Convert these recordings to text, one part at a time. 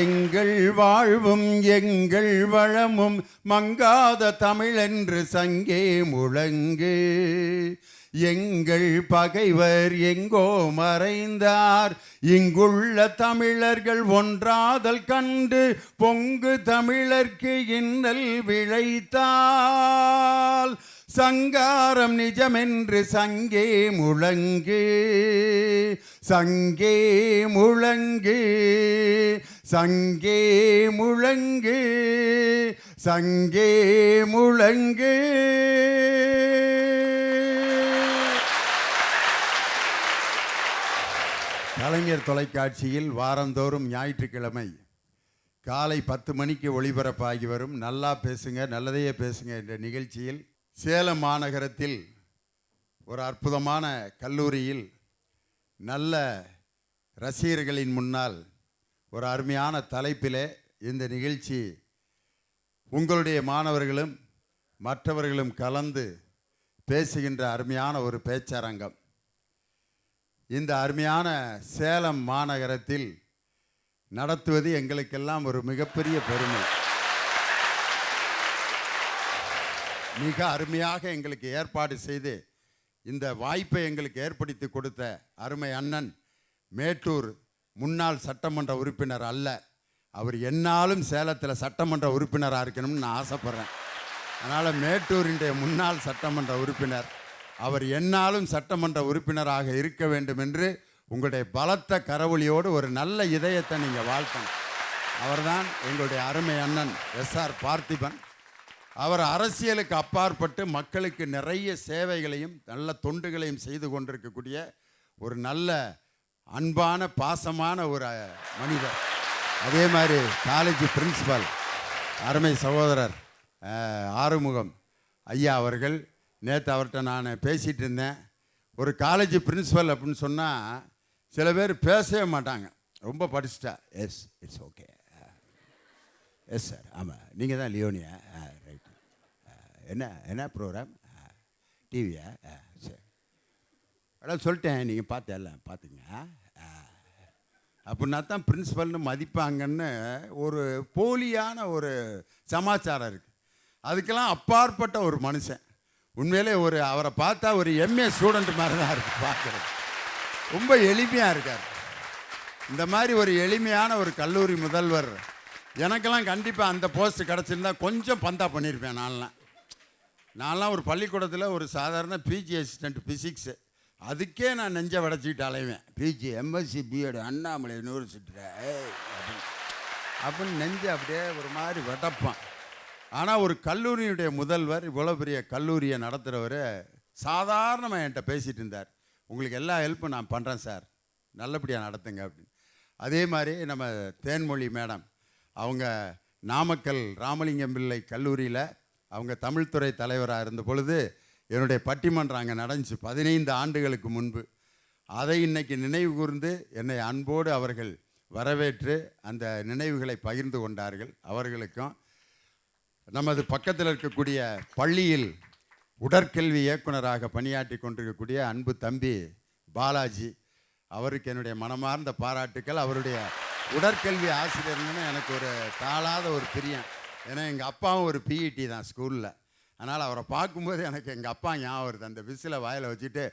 எங்கள் வாழ்வும் எங்கள் வளமும் மங்காத தமிழென்று சங்கே முழங்கு. எங்கள் பகைவர் எங்கோ மறைந்தார், இங்குள்ள தமிழர்கள் ஒன்றாதல் கண்டு பொங்கு தமிழர்க்கு இன்னல் விளைத்தால் சங்காரம் நிஜமென்று சங்கே முழங்கு. சங்கே முழங்கு, சங்கே முழங்கு, சங்கே முழங்கு. கலைஞர் தொலைக்காட்சியில் வாரந்தோறும் ஞாயிற்றுக்கிழமை காலை 10 மணிக்கு ஒளிபரப்பாகி வரும் நல்லா பேசுங்க நல்லதையே பேசுங்க என்ற நிகழ்ச்சியில் சேலம் மாநகரத்தில் ஒரு அற்புதமான கல்லூரியில் நல்ல ரசிகர்களின் முன்னால் ஒரு அருமையான தலைப்பிலே இந்த நிகழ்ச்சி உங்களுடைய மாணவர்களும் மற்றவர்களும் கலந்து பேசுகின்ற அருமையான ஒரு பேச்சரங்கம். இந்த அருமையான சேலம் மாநகரத்தில் நடத்துவது எங்களுக்கெல்லாம் ஒரு மிகப்பெரிய பெருமை. மிக அருமையாக எங்களுக்கு ஏற்பாடு செய்து இந்த வாய்ப்பை எங்களுக்கு ஏற்படுத்தி கொடுத்த அருமை அண்ணன் மேட்டூர் முன்னாள் சட்டமன்ற உறுப்பினர் அல்ல, அவர் என்னாலும் சேலத்தில் சட்டமன்ற உறுப்பினராக இருக்கணும்னு நான் ஆசைப்பட்றேன். அதனால் மேட்டூரினுடைய முன்னாள் சட்டமன்ற உறுப்பினர் அவர் என்னாலும் சட்டமன்ற உறுப்பினராக இருக்க வேண்டும் என்று உங்களுடைய பலத்த கரவொலியோடு ஒரு நல்ல இதயத்தை நீங்கள் வாழ்த்தணும். அவர்தான் எங்களுடைய அருமை அண்ணன் SR பார்த்திபன். அவர் அரசியலுக்கு அப்பாற்பட்டு மக்களுக்கு நிறைய சேவைகளையும் நல்ல தொண்டுகளையும் செய்து கொண்டிருக்கக்கூடிய ஒரு நல்ல அன்பான பாசமான ஒரு மனிதர். அதே மாதிரி காலேஜ் பிரின்சிபல் அருமை சகோதரர் ஆறுமுகம் ஐயா அவர்கள். நேற்று அவர்கிட்ட நான் பேசிகிட்டு இருந்தேன். ஒரு காலேஜ் பிரின்சிபல் அப்படின்னு சொன்னால் சில பேர் பேசவே மாட்டாங்க, ரொம்ப படிச்சுட்டா. Yes it's okay, yes sir, ஆமாம் நீங்கள் தான் லியோனியா, ரைட்டு, என்ன ப்ரோக்ராம், டிவியா, சரி அதான் சொல்லிட்டேன், நீங்கள் பார்த்து எல்லாம் பார்த்துங்க அப்படின்னா தான் பிரின்சிபல்னு மதிப்பாங்கன்னு ஒரு போலியான ஒரு சமாச்சாரம் இருக்குது. அதுக்கெல்லாம் அப்பாற்பட்ட ஒரு மனுஷன். உண்மையிலே ஒரு அவரை பார்த்தா ஒரு MA ஸ்டூடெண்ட் மாதிரி தான் இருக்குது பார்க்குறது. ரொம்ப எளிமையாக இருக்கார். இந்த மாதிரி ஒரு எளிமையான ஒரு கல்லூரி முதல்வர் எனக்கெல்லாம் கண்டிப்பாக அந்த போஸ்ட் கிடச்சிருந்தா கொஞ்சம் பந்தா பண்ணியிருப்பேன். நான்லாம் ஒரு பள்ளிக்கூடத்தில் ஒரு சாதாரண PG அசிஸ்டண்ட் ஃபிசிக்ஸு, அதுக்கே நான் நெஞ்சை வடைச்சிக்கிட்டு அலைவேன். PG MSc BEd அண்ணாமலை யூனிவர்சிட்டியில் அப்படின்னு நெஞ்சு அப்படியே ஒரு மாதிரி வடப்பான். ஆனால் ஒரு கல்லூரியுடைய முதல்வர் இவ்வளோ பெரிய கல்லூரியை நடத்துகிறவர் சாதாரணமாக என்கிட்ட பேசிகிட்டு இருந்தார். உங்களுக்கு எல்லா ஹெல்ப்பும் நான் பண்ணுறேன் சார், நல்லபடியாக நடத்துங்க அப்படின்னு. அதே மாதிரி நம்ம தேன்மொழி மேடம், அவங்க நாமக்கல் ராமலிங்கம் பிள்ளை கல்லூரியில் அவங்க தமிழ்துறை தலைவராக இருந்த பொழுது என்னுடைய பட்டிமன்றம் அங்கே நடந்துச்சு 15 ஆண்டுகளுக்கு முன்பு. அதை இன்னைக்கு நினைவு கூர்ந்து என்னை அன்போடு அவர்கள் வரவேற்று அந்த நினைவுகளை பகிர்ந்து கொண்டார்கள். அவர்களுக்கும் நமது பக்கத்தில் இருக்கக்கூடிய பள்ளியில் உடற்கல்வி இயக்குனராக பணியாற்றி கொண்டிருக்கக்கூடிய அன்பு தம்பி பாலாஜி, அவருக்கு என்னுடைய மனமார்ந்த பாராட்டுக்கள். அவருடைய உடற்கல்வி ஆசிரியர்னு எனக்கு ஒரு தாளாத ஒரு பிரியம். ஏன்னா எங்கள் அப்பாவும் ஒரு PET தான் ஸ்கூலில். அதனால் அவரை பார்க்கும்போது எனக்கு எங்கள் அப்பா ஞாபகம் வருது. அந்த விசிலை வாயில் வச்சுட்டு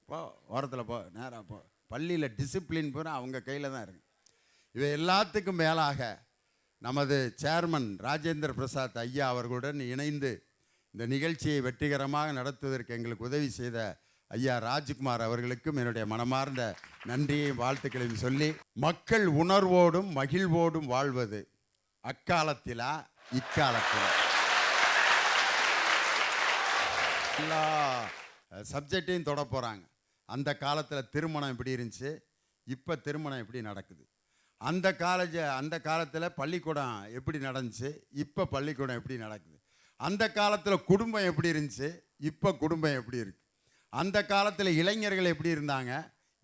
போ, ஓரத்தில் போ, நேராக போ. பள்ளியில் டிசிப்ளின் பூரா அவங்க கையில் தான் இருக்கு. இவை எல்லாத்துக்கும் மேலாக நமது சேர்மன் ராஜேந்திர பிரசாத் ஐயா அவர்களுடன் இணைந்து இந்த நிகழ்ச்சியை வெற்றிகரமாக நடத்துவதற்கு எங்களுக்கு உதவி செய்த ஐயா ராஜ்குமார் அவர்களுக்கும் என்னுடைய மனமார்ந்த நன்றியையும் வாழ்த்துக்களையும் சொல்லி, மக்கள் உணர்வோடும் மகிழ்வோடும் வாழ்வது அக்காலத்திலா இக்காலத்திலா. எல்லா சப்ஜெக்டையும் தொட போகிறாங்க. அந்த காலத்தில் திருமணம் எப்படி இருந்துச்சு, இப்போ திருமணம் எப்படி நடக்குது, அந்த காலத்தில் பள்ளிக்கூடம் எப்படி நடந்துச்சு, இப்போ பள்ளிக்கூடம் எப்படி நடக்குது, அந்த காலத்தில் குடும்பம் எப்படி இருந்துச்சு, இப்போ குடும்பம் எப்படி இருக்குது, அந்த காலத்தில் இளைஞர்கள் எப்படி இருந்தாங்க,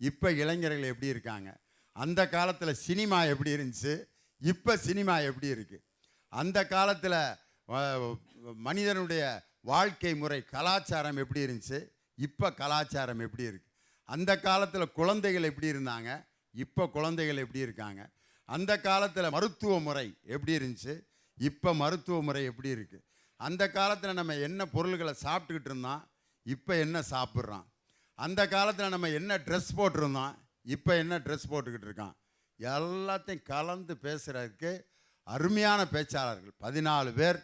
இப்போ இளைஞர்கள் எப்படி இருக்காங்க, அந்த காலத்தில் சினிமா எப்படி இருந்துச்சு, இப்போ சினிமா எப்படி இருக்குது, அந்த காலத்தில் மனிதனுடைய வாழ்க்கை முறை கலாச்சாரம் எப்படி இருந்துச்சு, இப்போ கலாச்சாரம் எப்படி இருக்குது, அந்த காலத்தில் குழந்தைகள் எப்படி இருந்தாங்க, இப்போ குழந்தைகள் எப்படி இருக்காங்க, அந்த காலத்தில் மருத்துவ முறை எப்படி இருந்துச்சு, இப்போ மருத்துவ முறை எப்படி இருக்குது, அந்த காலத்தில் நம்ம என்ன பொருள்களை சாப்பிட்டுக்கிட்டு இருந்தோம், இப்போ என்ன சாப்பிட்றோம், அந்த காலத்தில் நம்ம என்ன ட்ரெஸ் போட்டிருந்தோம், இப்போ என்ன ட்ரெஸ் போட்டுக்கிட்டு இருக்கான், எல்லாத்தையும் கலந்து பேசுகிறதுக்கு அருமையான பேச்சாளர்கள் 14 பேர்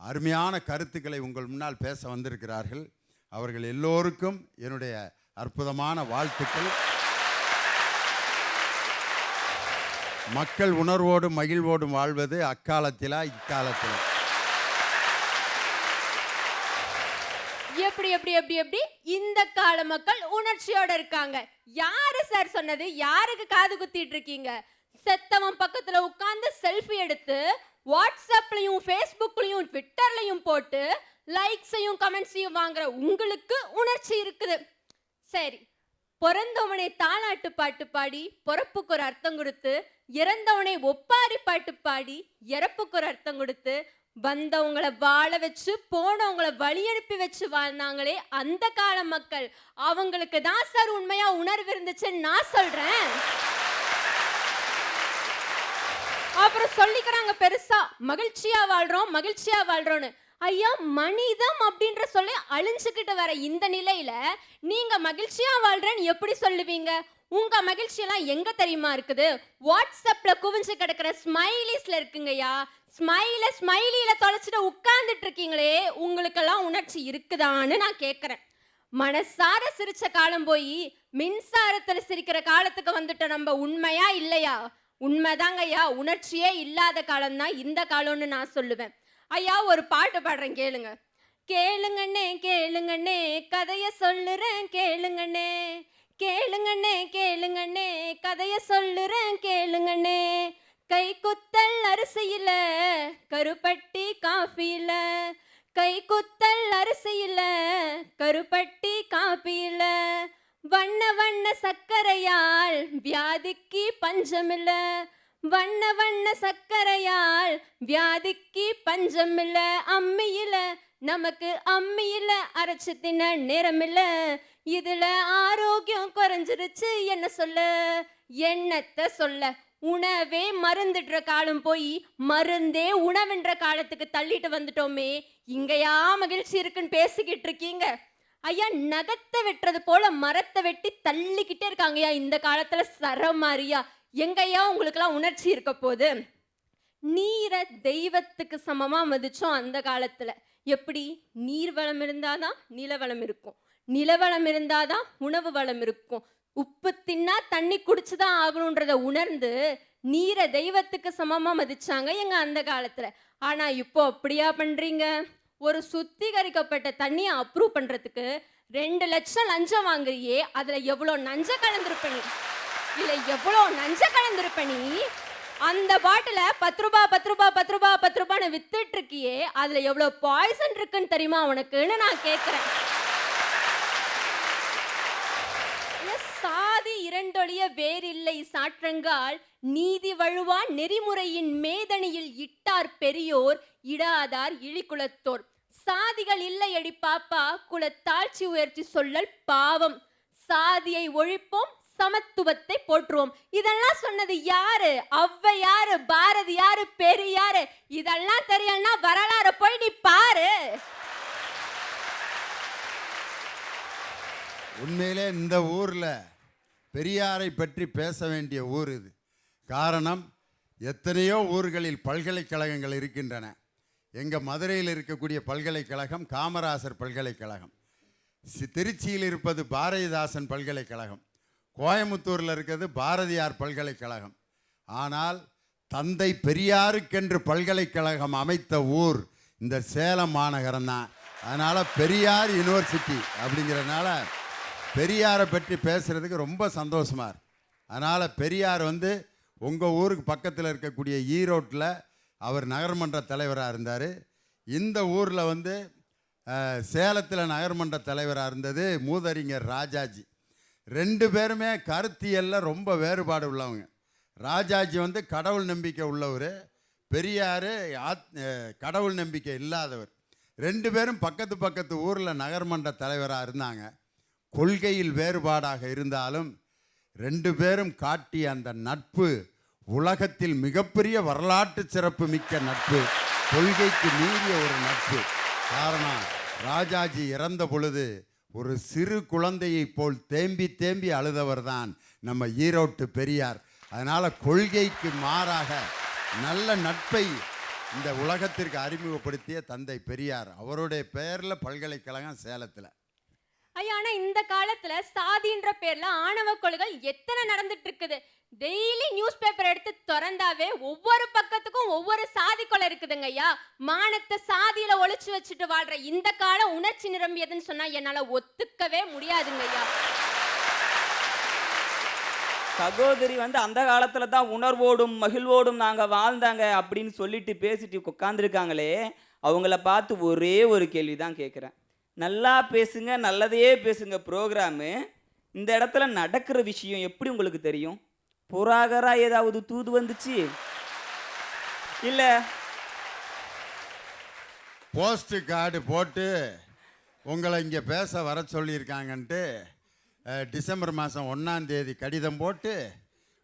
அருமையான கருத்துக்களை உங்கள் முன்னால் பேச வந்திருக்கிறார்கள். அவர்கள் எல்லோருக்கும் என்னுடைய அற்புதமான வாழ்த்துக்கள். மக்கள் உணர்வோடும் மகிழ்வோடும் வாழ்வது அக்காலத்திலா இக்காலத்திலா? எப்படி எப்படி எப்படி எப்படி இந்த கால மக்கள் உணர்ச்சியோட இருக்காங்க. யாரு சார் சொன்னது? யாருக்கு காது குத்திட்டு இருக்கீங்க? செத்தவன் பக்கத்துல உட்கார்ந்து செல்ஃபி எடுத்து வாட்ஸ்அப்லயும் ஃபேஸ்புக்லயும் ட்விட்டர்லயும் போட்டு லைக்ஸையும் கமெண்ட்ஸையும் வாங்குற உங்களுக்கு உணர்ச்சி இருக்குது. சரி, பிறந்தவனை தாலாட்டு பாட்டு பாடி பொறப்புக்கு ஒரு அர்த்தம் கொடுத்து, இறந்தவனை ஒப்பாரி பாட்டு பாடி இறப்புக்கு ஒரு அர்த்தம் கொடுத்து, வந்தவங்களை வாழ வச்சு போனவங்களை வழி அனுப்பி வச்சு வாழ்ந்தாங்களே அந்த கால மக்கள், அவங்களுக்கு தான் சார் உண்மையா உணர்வு இருந்துச்சுன்னு நான் சொல்றேன். அப்புறம் சொல்லிக்கிறாங்க பெருசா, மகிழ்ச்சியா வாழ்றோம் மகிழ்ச்சியா வாழ்றோம்னு. ஐயா, மனிதம் அப்படின்ற சொல்லி அழிஞ்சுக்கிட்டு வர இந்த நிலையில நீங்க மகிழ்ச்சியா வாழ்றேன்னு எப்படி சொல்லுவீங்க? உங்க மகிழ்ச்சியெல்லாம் எங்க தெரியுமா இருக்குது? வாட்ஸ்அப்ல குவிஞ்சு கிடக்கிற ஸ்மைலிஸ்ல இருக்குங்கய்யா. ஸ்மைலியில தொலைச்சிட்டு உட்கார்ந்துட்டு இருக்கீங்களே, உங்களுக்கெல்லாம் உணர்ச்சி இருக்குதான்னு நான் கேட்கறேன். மனசார சிரிச்ச காலம் போய் மின்சாரத்துல சிரிக்கிற காலத்துக்கு வந்துட்ட நம்ம, உண்மையா இல்லையா? உண்மைதாங்க ஐயா. உணர்ச்சியே இல்லாத காலம்தான் இந்த காலம்னு நான் சொல்லுவேன். ஐயா, ஒரு பாட்டு பாடுறேன், கேளுங்க. கேளுங்கண்ணே கேளுங்கண்ணே கதைய சொல்லுறேன் கேளுங்கண்ணே, கேளுங்கண்ணே கேளுங்கண்ணே கதைய சொல்லுறேன் கேளுங்கண்ணே. கை குத்தல் அரிசியில கருப்பட்டி காஃபியில, கை குத்தல் அரிசியில கருப்பட்டி காஃபியில, வண்ண வண்ண சர்க்கரையால் வியாதிக்கு பஞ்சமில்ல, வண்ண வண்ண சர்க்கரையால் வியாதிக்கு பஞ்சமில்ல, அம்மியில நமக்கு அம்மியில அரைச்சு தின்ன நேரமில்ல, இதுல ஆரோக்கியம் குறைஞ்சிருச்சு என்ன சொல்ல, என்னத்த சொல்ல. உணவே மருந்துன்ற காலம் போய் மருந்தே உணவுன்ற காலத்துக்கு தள்ளிட்டு வந்துட்டோமே, இங்கயா மகிழ்ச்சி இருக்குன்னு பேசிக்கிட்டு இருக்கீங்க. ஐயா, நகத்தை வெட்டுறது போல மரத்தை வெட்டி தள்ளிக்கிட்டே இருக்காங்கய்யா இந்த காலத்துல சரமாரியா. எங்கய்யா உங்களுக்கெல்லாம் உணர்ச்சி இருக்க போது? நீரை தெய்வத்துக்கு சமமா மதிச்சோம் அந்த காலத்துல. எப்படி? நீர் வளம் இருந்தாதான் நிலவளம் இருக்கும், நிலவளம் இருந்தாதான் உணவு வளம் இருக்கும், உப்பு தின்னா தண்ணி குடிச்சுதான் ஆகணுன்றத உணர்ந்து நீரை தெய்வத்துக்கு சமமா மதிச்சாங்க எங்க அந்த காலத்துல. ஆனா இப்போ அப்படியா பண்றீங்க? ஒரு சுத்திகரிக்கப்பட்ட தண்ணியை அப்ரூவ் பண்றதுக்கு 2 லட்சம் லஞ்சம் வாங்குறியே, அதுல எவ்வளோ நஞ்ச கலந்துருப்ப நீ? இல்ல எவ்வளோ நஞ்ச கலந்துருப்ப நீ? அந்த பாட்டில 10 ரூபாய் 10 ரூபாய் 10 ரூபாய் 10 ரூபான்னு வித்துட்டு இருக்கியே, அதுல எவ்வளோ பாய்சன் இருக்குன்னு தெரியுமா உனக்குன்னு நான் கேட்கிறேன். சாதி இரண்டொழிய வேறில்லை சாற்றங்கால், நீதி வழுவா நெறிமுறையின் மேதனியில் இட்டார் பெரியோர் இடாதார் இழிகுலத்தோர். சாதிகள் இல்லை அடி பாப்பா, குலத்தாழ்ச்சி உயர்த்தி சொல்லல் பாவம். சாதியை ஒழிப்போம், சமத்துவத்தை போற்றுவோம். இதெல்லாம் சொன்னது யாரு? ஔவையாரு, பாரதியாரு, பெரியாரு. இதெல்லாம் தெரியலன்னா வரலாறு போய் நீ பாரு. உண்மையிலே இந்த ஊர்ல பெரியாரை பற்றி பேச வேண்டிய ஊர் இது. காரணம், எத்தனையோ ஊர்களில் பல்கலைக்கழகங்கள் இருக்கின்றன. எங்கள் மதுரையில் இருக்கக்கூடிய பல்கலைக்கழகம் காமராசர் பல்கலைக்கழகம், திருச்சியில் இருப்பது பாரதிதாசன் பல்கலைக்கழகம், கோயமுத்தூரில் இருக்கிறது பாரதியார் பல்கலைக்கழகம். ஆனால் தந்தை பெரியாருக்கென்று பல்கலைக்கழகம் அமைத்த ஊர் இந்த சேலம் மாநகரம் தான். அதனால் பெரியார் யூனிவர்சிட்டி அப்படிங்கிறதுனால பெரியாரை பற்றி பேசுகிறதுக்கு ரொம்ப சந்தோஷமாக இருக்கு. அதனால் பெரியார் உங்கள் ஊருக்கு பக்கத்தில் இருக்கக்கூடிய ஈரோட்டில் அவர் நகர்மன்ற தலைவராக இருந்தார். இந்த ஊரில் சேலத்தில் நகர்மன்ற தலைவராக இருந்தது மூதறிஞர் ராஜாஜி. 2 பேருமே கருத்தியலில் ரொம்ப வேறுபாடு உள்ளவங்க. ராஜாஜி கடவுள் நம்பிக்கை உள்ளவர், பெரியார் கடவுள் நம்பிக்கை இல்லாதவர். 2 பேரும் பக்கத்து பக்கத்து ஊரில் நகர்மன்ற தலைவராக இருந்தாங்க. கொள்கையில் வேறுபாடாக இருந்தாலும் 2 பேரும் காட்டிய அந்த நட்பு உலகத்தில் மிகப்பெரிய வரலாற்று சிறப்பு மிக்க நட்பு, கொள்கைக்கு மீறிய ஒரு நட்பு. காரணம், ராஜாஜி இறந்த பொழுது ஒரு சிறு குழந்தையைப் போல் தேம்பி தேம்பி அழுதவர் தான் நம்ம ஈரோட்டு பெரியார். அதனால் கொள்கைக்கு மாறாக நல்ல நட்பை இந்த உலகத்திற்கு அறிமுகப்படுத்திய தந்தை பெரியார். அவருடைய பெயரில் பல்கலைக்கழகம் சேலத்தில். ஐயா, ஆனா இந்த காலத்துல சாதின்ற பேர்ல ஆணவ கொலைகள் எத்தனை நடந்துட்டு இருக்குது. டெய்லி நியூஸ் பேப்பர் எடுத்து திறந்தாவே ஒவ்வொரு பக்கத்துக்கும் ஒவ்வொரு சாதி கொலை இருக்குதுங்க ஐயா. மானத்தை சாதியில ஒளிச்சு வச்சுட்டு வாழ்ற இந்த காலம் உணர்ச்சி நிரம்பியதுன்னு சொன்னா என்னால ஒத்துக்கவே முடியாதுங்க ஐயா. சகோதரி அந்த காலத்துல தான் உணர்வோடும் மகிழ்வோடும் நாங்க வாழ்ந்தாங்க அப்படின்னு சொல்லிட்டு பேசிட்டு உட்காந்துருக்காங்களே, அவங்கள பார்த்து ஒரே ஒரு கேள்வி தான் கேட்குறேன். நல்லா பேசுங்க, நல்லதையே பேசுங்க ப்ரோக்ராமு. இந்த இடத்துல நடக்கிற விஷயம் எப்படி உங்களுக்கு தெரியும்? புறாகரா ஏதாவது தூது வந்துச்சு? இல்ல போஸ்ட் கார்டு போட்டு உங்களை இங்கே பேச வர சொல்லியிருக்காங்கன்ட்டு டிசம்பர் மாதம் 1ஆம் தேதி கடிதம் போட்டு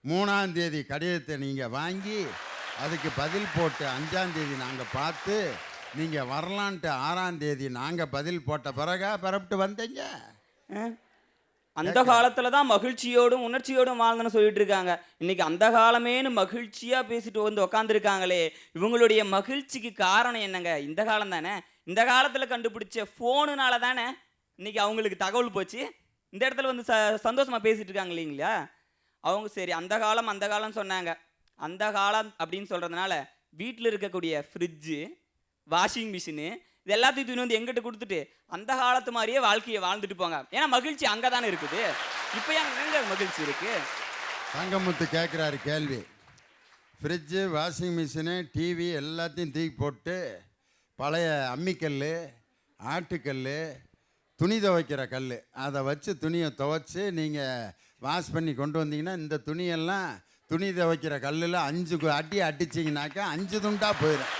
3ஆம் தேதி கடிதத்தை நீங்கள் வாங்கி அதுக்கு பதில் போட்டு 5ஆம் தேதி நாங்கள் பார்த்து நீங்கள் வரலான்ட்டு 6ஆம் தேதி நாங்கள் பதில் போட்ட பிறகா பரப்பிட்டு வந்தீங்க. அந்த காலத்துல தான் மகிழ்ச்சியோடும் உணர்ச்சியோடும் வாழ்ந்தன்னு சொல்லிட்டு இருக்காங்க. இன்னைக்கு அந்த காலமேனு மகிழ்ச்சியா பேசிட்டு உட்காந்துருக்காங்களே, இவங்களுடைய மகிழ்ச்சிக்கு காரணம் என்னங்க? இந்த காலம் தானே. இந்த காலத்துல கண்டுபிடிச்ச ஃபோனுனால தானே இன்னைக்கு அவங்களுக்கு தகவல் போச்சு. இந்த இடத்துல சந்தோஷமா பேசிட்டு இருக்காங்க இல்லைங்களா? அவங்க சரி அந்த காலம் சொன்னாங்க. அந்த காலம் அப்படின்னு சொல்றதுனால வீட்டில் இருக்கக்கூடிய ஃப்ரிட்ஜு, வாஷிங் மிஷினு இது எல்லாத்தையும் தூக்கி எங்கிட்ட கொடுத்துட்டு அந்த காலத்து மாதிரியே வாழ்க்கையை வாழ்ந்துட்டு போங்க. ஏன்னா மகிழ்ச்சி அங்கே தானே இருக்குது. இப்போ எங்க மகிழ்ச்சி இருக்கு? தங்கமுத்து கேட்குறாரு கேள்வி. ஃப்ரிட்ஜு, வாஷிங் மிஷினு, டிவி எல்லாத்தையும் தூக்கி போட்டு பழைய அம்மிக்கல், ஆட்டுக்கல், துணி துவைக்கிற கல் அதை வச்சு துணியை துவைச்சி நீங்கள் வாஷ் பண்ணி கொண்டு வந்தீங்கன்னா இந்த துணியெல்லாம் துணி துவைக்கிற கல்லில் 5 அடி அடிச்சிங்கனாக்கா 5 துண்டாக போயிடும்.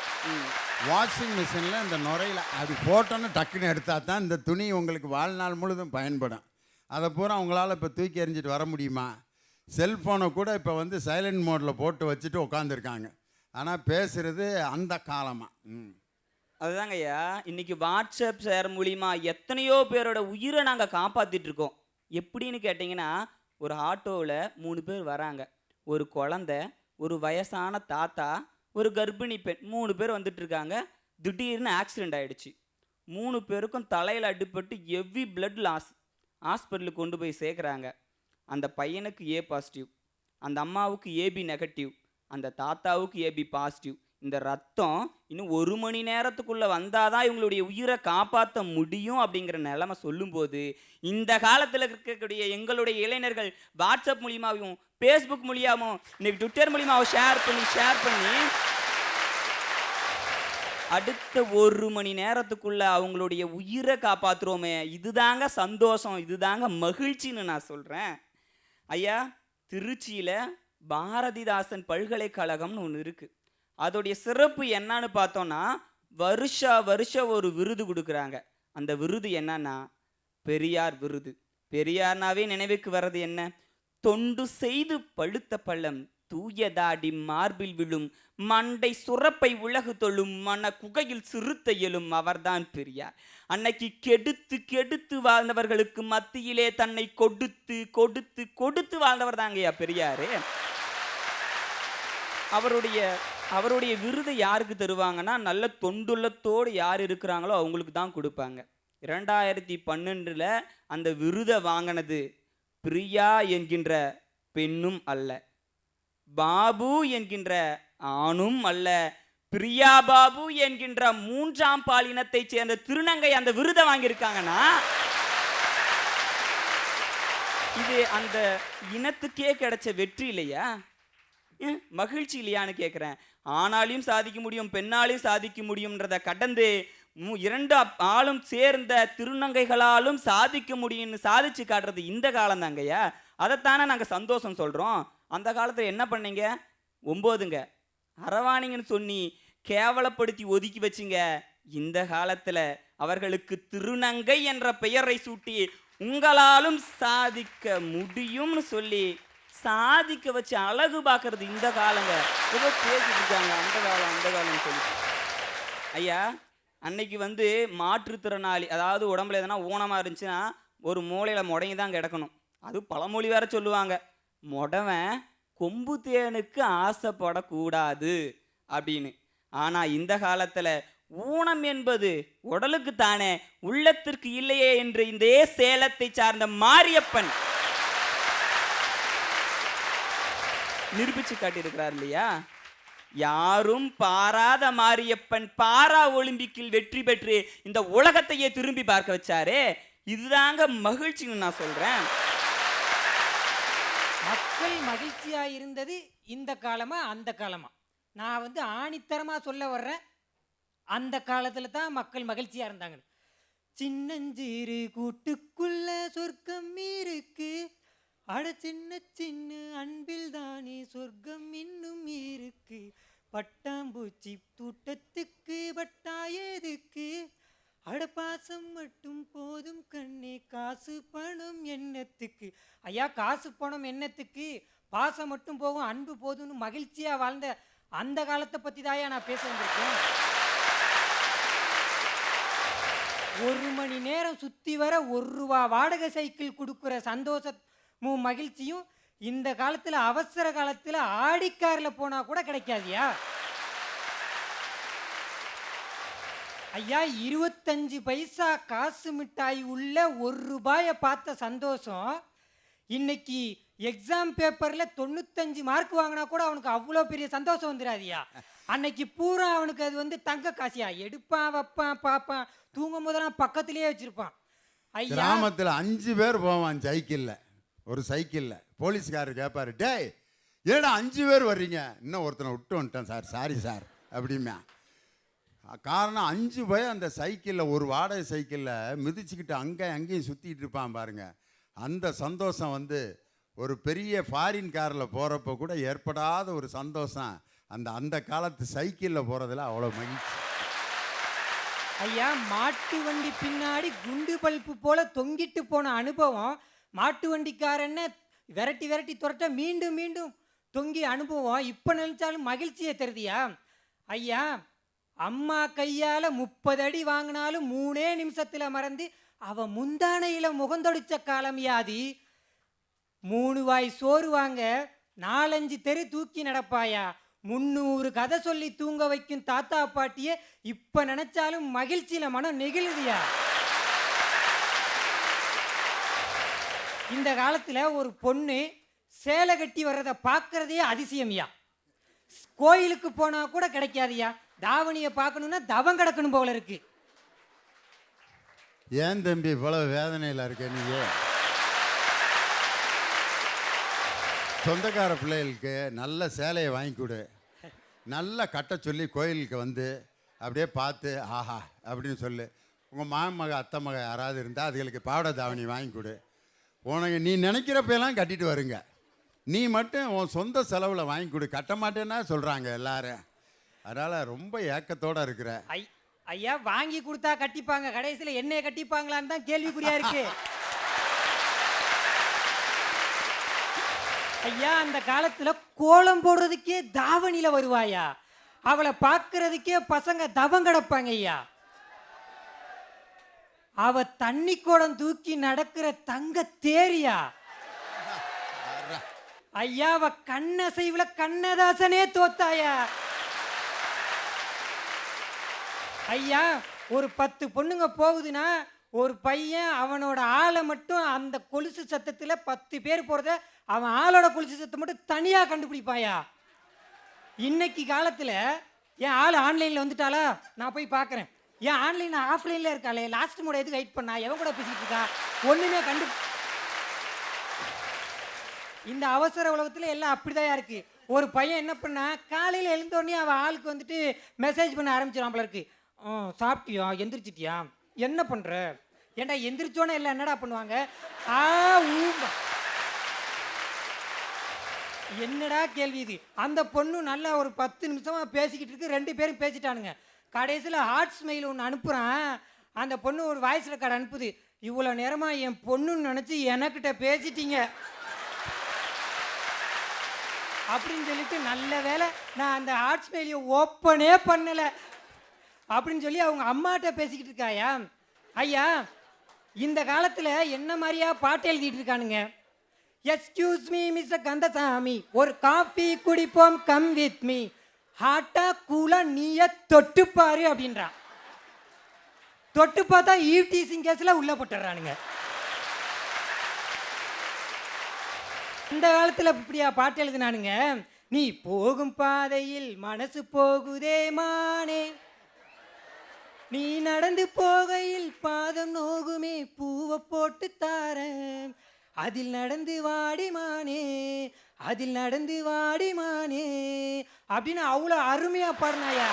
வாஷிங் மிஷினில் இந்த நுரையில் அது போட்டோன்னு டக்குன்னு எடுத்தால் தான் இந்த துணி உங்களுக்கு வாழ்நாள் முழுதும் பயன்படும். அதை பூரா உங்களால் இப்போ தூக்கி எறிஞ்சிட்டு வர முடியுமா? செல்ஃபோனை கூட இப்போ சைலண்ட் மோடில் போட்டு வச்சுட்டு உட்காந்துருக்காங்க. ஆனால் பேசுகிறது அந்த காலமாக. அதுதாங்க ஐயா, இன்னைக்கு வாட்ஸ்அப் ஷேர் மூலிமா எத்தனையோ பேரோட உயிரை நாங்கள் காப்பாற்றிட்டு இருக்கோம். எப்படின்னு கேட்டிங்கன்னா, ஒரு ஆட்டோவில் 3 பேர் வராங்க. ஒரு குழந்தை, ஒரு வயசான தாத்தா, ஒரு கர்ப்பிணி பெண், 3 பேர் வந்துட்டு இருக்காங்க. திடீர்னு ஆக்சிடெண்ட் ஆகிடுச்சு. 3 பேருக்கும் தலையில் அடிபட்டு ஹெவி பிளட் லாஸ். ஹாஸ்பிட்டலுக்கு கொண்டு போய் சேர்க்குறாங்க. அந்த பையனுக்கு ஏ பாசிட்டிவ், அந்த அம்மாவுக்கு ஏபி நெகட்டிவ், அந்த தாத்தாவுக்கு ஏபி பாசிட்டிவ். இந்த ரத்தம் இன்னும் 1 மணி நேரத்துக்குள்ளே வந்தால் தான் இவங்களுடைய உயிரை காப்பாற்ற முடியும் அப்படிங்கிற நிலைமை சொல்லும்போது, இந்த காலத்தில் இருக்கக்கூடிய எங்களுடைய இளைஞர்கள் வாட்ஸ்அப் மூலியமாகவும் ஃபேஸ்புக் மூலியமாகவும் இன்னைக்கு ட்விட்டர் மூலியமாக ஷேர் பண்ணி அடுத்த 1 மணி நேரத்துக்குள்ள அவங்களுடைய உயிரை காப்பாற்றுறோமே, இதுதாங்க சந்தோஷம், இதுதாங்க மகிழ்ச்சின்னு நான் சொல்கிறேன். ஐயா, திருச்சியில் பாரதிதாசன் பல்கலைக்கழகம்னு ஒன்று இருக்குது. அதோடைய சிறப்பு என்னன்னு பார்த்தோன்னா, வருஷம் ஒரு விருது கொடுக்குறாங்க. அந்த விருது என்னன்னா பெரியார் விருது. பெரியார்னாவே நினைவுக்கு வர்றது என்ன? தொண்டு செய்து பழுத்த பள்ளம், தூயதாடி மார்பில் விழும், மண்டை சுரப்பை உலகு தொழும், மன குகையில் சிறுத்த எழும் அவர்தான் பெரியார். அன்னைக்கு கெடுத்து வாழ்ந்தவர்களுக்கு மத்தியிலே தன்னை கொடுத்து வாழ்ந்தவர் தாங்கய்யா பெரியாரு. அவருடைய விருதை யாருக்கு தருவாங்கன்னா, நல்ல தொண்டுள்ளத்தோடு யார் இருக்கிறாங்களோ அவங்களுக்கு தான் கொடுப்பாங்க. 2012 அந்த விருதை வாங்கினது பிரியா என்கின்ற பெண்ணும் அல்ல, பாபு என்கின்ற ஆணும் அல்ல, பிரியா பாபு என்கின்ற 3ஆம் பாலினத்தை சேர்ந்த திருநங்கை அந்த விருதை வாங்கியிருக்காங்கன்னா, இது அந்த இனத்துக்கே கிடைச்ச வெற்றி இல்லையா? மகிழ்ச்சி இல்லையான்னு கேட்குறேன். ஆணாலையும் சாதிக்க முடியும், பெண்ணாலையும் சாதிக்க முடியும்ன்றதை கடந்து 2 ஆளும் சேர்ந்த திருநங்கைகளாலும் சாதிக்க முடியும்னு சாதிச்சு காட்டுறது இந்த காலம் தாங்கய்யா. அதைத்தானே நாங்கள் சந்தோஷம் சொல்கிறோம். அந்த காலத்தில் என்ன பண்ணீங்க? 9ங்க அரவாணிங்கன்னு சொல்லி கேவலப்படுத்தி ஒதுக்கி வச்சிங்க. இந்த காலத்தில் அவர்களுக்கு திருநங்கை என்ற பெயரை சூட்டி உங்களாலும் சாதிக்க முடியும்னு சொல்லி சாதிக்க வச்சு அழகு பார்க்கறது இந்த காலங்க. ஏதோ பேசிட்டு இருக்காங்க அந்த காலம் அந்த காலம்னு சொல்லிட்டு. ஐயா, அன்னைக்கு வந்து மாற்றுத்திறனாளி, அதாவது உடம்புல எதனா ஊனமாக இருந்துச்சுன்னா ஒரு மூலையில் முடங்கி தான் கிடக்கணும். அது பழமொழி வேற சொல்லுவாங்க, முடவன் கொம்பு தேனுக்கு ஆசைப்படக்கூடாது அப்படின்னு. ஆனால் இந்த காலத்தில் ஊனம் என்பது உடலுக்கு தானே, உள்ளத்திற்கு இல்லையே என்று இந்த சேலத்தை சார்ந்த மாரியப்பன் நிரூபிச்சு காட்டியிருக்கிறார் இல்லையா? யாரும் பாராத மாரியப்பன் பாரா ஒலிம்பிக்கில் வெற்றி பெற்று இந்த உலகத்தையே திரும்பி பார்க்க வச்சாரே, இதுதாங்க மகிழ்ச்சின்னு நான் சொல்றேன். மக்கள் மகிழ்ச்சியா இருந்தது இந்த காலமா அந்த காலமா? நான் வந்து ஆணித்தரமா சொல்ல வர்றேன், அந்த காலத்துல தான் மக்கள் மகிழ்ச்சியா இருந்தாங்க. சின்னஞ்சிறு கூட்டுக்குள்ள சொர்க்கம் இருக்கு, அட சின்ன சின்ன அன்பில் தானே சொர்க்கம் இன்னும் இருக்கு, பட்டாம்பூச்சி தூட்டத்துக்கு பட்டாயதுக்கு, அட பாசம் மட்டும் போதும் கண்ணே காசு பணம் என்னத்துக்கு. ஐயா, காசு பணம் என்னத்துக்கு, பாசம் மட்டும் போகும் அன்பு போதும்னு மகிழ்ச்சியா வாழ்ந்த அந்த காலத்தை பத்தி தாயா நான் பேச வந்திருக்கேன். 1 மணி நேரம் சுத்தி வர 1 ரூபா வாடகை சைக்கிள் கொடுக்குற சந்தோஷமும் மகிழ்ச்சியும் இந்த காலத்துல அவசர காலத்துல ஆடிக்கார்ல போனா கூட கிடைக்காதியா ஐயா? 25 பைசா காசு மிட்டாய் உள்ள 1 ரூபாயை பார்த்த சந்தோஷம் இன்னைக்கு எக்ஸாம் பேப்பர்ல 95 மார்க் வாங்கினா கூட அவனுக்கு அவ்வளோ பெரிய சந்தோஷம் வந்துடாதியா? அன்னைக்கு பூரா அவனுக்கு அது வந்து தங்க காசியா, எடுப்பான் வைப்பான் பார்ப்பான், தூங்கும் போதெல்லாம் பக்கத்திலேயே வச்சிருப்பான். ஐயா, கிராமத்தில் 5 பேர் போவான் சைக்கிளில், ஒரு சைக்கிளில். போலீஸ்காரர் கேட்பாரு, டேய் ஏடா 5 பேர் வர்றீங்க? இன்னும் ஒருத்தனை விட்டு வந்துட்டேன் சார், சாரி சார் அப்படிமா. காரணம் 5 பேர் அந்த சைக்கிளில், ஒரு வாடகை சைக்கிளில் மிதிச்சுக்கிட்டு அங்கேயும் சுற்றிக்கிட்டு இருப்பான் பாருங்க. அந்த சந்தோஷம் வந்து ஒரு பெரிய ஃபாரின் காரில் போகிறப்ப கூட ஏற்படாத ஒரு சந்தோஷம் அந்த காலத்து சைக்கிளில் போகிறதுல அவ்வளோ மகிழ்ச்சி. ஐயா, மாட்டு வண்டி பின்னாடி குண்டு பல்பு போல தொங்கிட்டு போன அனுபவம், மாட்டு வண்டிக்காரன்னு விரட்டி விரட்டி துரட்ட மீண்டும் மீண்டும் தொங்கி அனுபவம் இப்போ நினைச்சாலும் மகிழ்ச்சியை தருதியா? ஐயா, அம்மா கையால் 30 அடி வாங்கினாலும் 3 நிமிஷத்தில் மறந்து அவ முந்தானையில முகந்தொடிச்ச காலம் யாதி. 3 வாய் சோறு வாங்க 4-5 தெரு தூக்கி நடப்பாயா? 300 கதை சொல்லி தூங்க வைக்கும் தாத்தா பாட்டிய இப்ப நினைச்சாலும் மகிழ்ச்சியில மனம் நெகிழுதியா? இந்த காலத்துல ஒரு பொண்ணு சேலை கட்டி வர்றதை பார்க்கறதே அதிசயம்யா. கோயிலுக்கு போனா கூட கிடைக்காதியா. தாவணியை பார்க்கணும்னா தவம் கிடக்கணும் போல இருக்கு. ஏன் தம்பி இவ்வளவு வேதனையில் இருக்க நீங்க? சொந்தக்கார பிள்ளைகளுக்கு நல்ல சேலையை வாங்கி கொடு, நல்லா கட்ட சொல்லி கோயிலுக்கு வந்து அப்படியே பார்த்து ஆஹா அப்படின்னு சொல்லு. உங்கள் மாமக அத்தை மக யாராவது இருந்தால் அதுகளுக்கு பாவடை தாவணி வாங்கி கொடு. உனக்கு நீ நினைக்கிறப்பெல்லாம் கட்டிட்டு வருங்க. நீ மட்டும் உன் சொந்த செலவில் வாங்கி கொடு. கட்ட மாட்டேன்னா சொல்கிறாங்க எல்லாரும். அதனால் ரொம்ப ஏக்கத்தோடு இருக்கிற. ஐயா, வாங்கி கொடுத்தா கட்டிப்பாங்க, கடைசியில் என்னைய கட்டிப்பாங்களான்னு தான் கேள்விக்குறியா இருக்கு. ஐயா, அந்த காலத்துல கோலம் போடுறதுக்கே தாவணியில வருவாயா? அவளை பார்க்கறதுக்கே பசங்க தவம் கிடப்பாங்க ஐயா. அவ தண்ணி கோடம் தூக்கி நடக்கிற தங்க தேரியா ஐயா. அவ கண்ணசைவுல கண்ணதாசனே தோத்தாயா ஐயா. ஒரு 10 பொண்ணுங்க போகுதுன்னா ஒரு பையன் அவனோட ஆளை மட்டும் அந்த கொலுசு சத்தத்துல 10 பேர் போறத அவன் ஆளோட கொலுசு சத்தம் மட்டும் தனியா கண்டுபிடிப்பாயா. இன்னைக்கு காலத்துல என் ஆள் ஆன்லைன்ல வந்துட்டாளா, நான் போய் பார்க்கறேன். ஏன் ஆன்லைன் ஆஃப்லைன்ல இருக்காளே, லாஸ்ட் மோட எதுக்கு வெயிட் பண்ணா, எவன் கூட பேசிட்டு இருக்கா, ஒண்ணுமே இந்த அவசர உலகத்துல எல்லாம் அப்படிதான் இருக்கு. ஒரு பையன் என்ன பண்ணா, காலையில எழுந்தோடனே அவன் ஆளுக்கு வந்துட்டு மெசேஜ் பண்ண ஆரம்பிச்சிடாமல இருக்கு. சாப்பிட்டியா, எந்திரிச்சிட்டியா, என்ன பண்ற, ஏண்டா எந்திரிச்சோன்னே எல்லாம் என்னடா பண்ணுவாங்க, என்னடா கேள்வி இது. அந்த பொண்ணு நல்லா ஒரு 10 நிமிஷமா பேசிக்கிட்டு இருக்கு, 2 பேரும் பேசிட்டானுங்க. கடைசியில் ஹார்ட் ஸ்மெயில் ஒன்று அனுப்புகிறான். அந்த பொண்ணு ஒரு வாய்ஸ் ரெக்கார்டு அனுப்புது, இவ்வளோ நேரமாக என் பொண்ணுன்னு நினச்சி எனக்கிட்ட பேசிட்டீங்க. அப்படின்னு சொல்லிட்டு நல்ல வேளை நான் அந்த ஆர்ட்ஸ் மேலேயே ஓப்பனே பண்ணலை அப்படின்னு சொல்லி அவங்க அம்மாட்ட பேசிக்கிட்டு இருக்காயா. ஐயா, இந்த காலத்தில் என்ன மாதிரியா பாட்டு எழுதிட்டு இருக்கானுங்க. எக்ஸ்கியூஸ் மீ மிஸ்டர் கந்தசாமி, ஒரு காஃபி குடிப்போம், கம் வித் மீ, ஹாட்டா கூலா நீயே தொட்டுப்பாரு அப்படின்றான். தொட்டு பார்த்தா ஈவ்டீசிங் கேஸில் உள்ள போட்டுறானுங்க. இந்த காலத்தில் இப்படியா பாட்டு எழுதுனானுங்க. நீ போகும் பாதையில் மனசு போகுதே மானே, நீ நடந்து போகையில் பாதம் நோகுமே, பூவை போட்டு தாரேன், அதில் நடந்து வாடிமானே, அதில் நடந்து வாடிமானே அப்படின்னு அவ்வளோ அருமையாக பாடினாயா.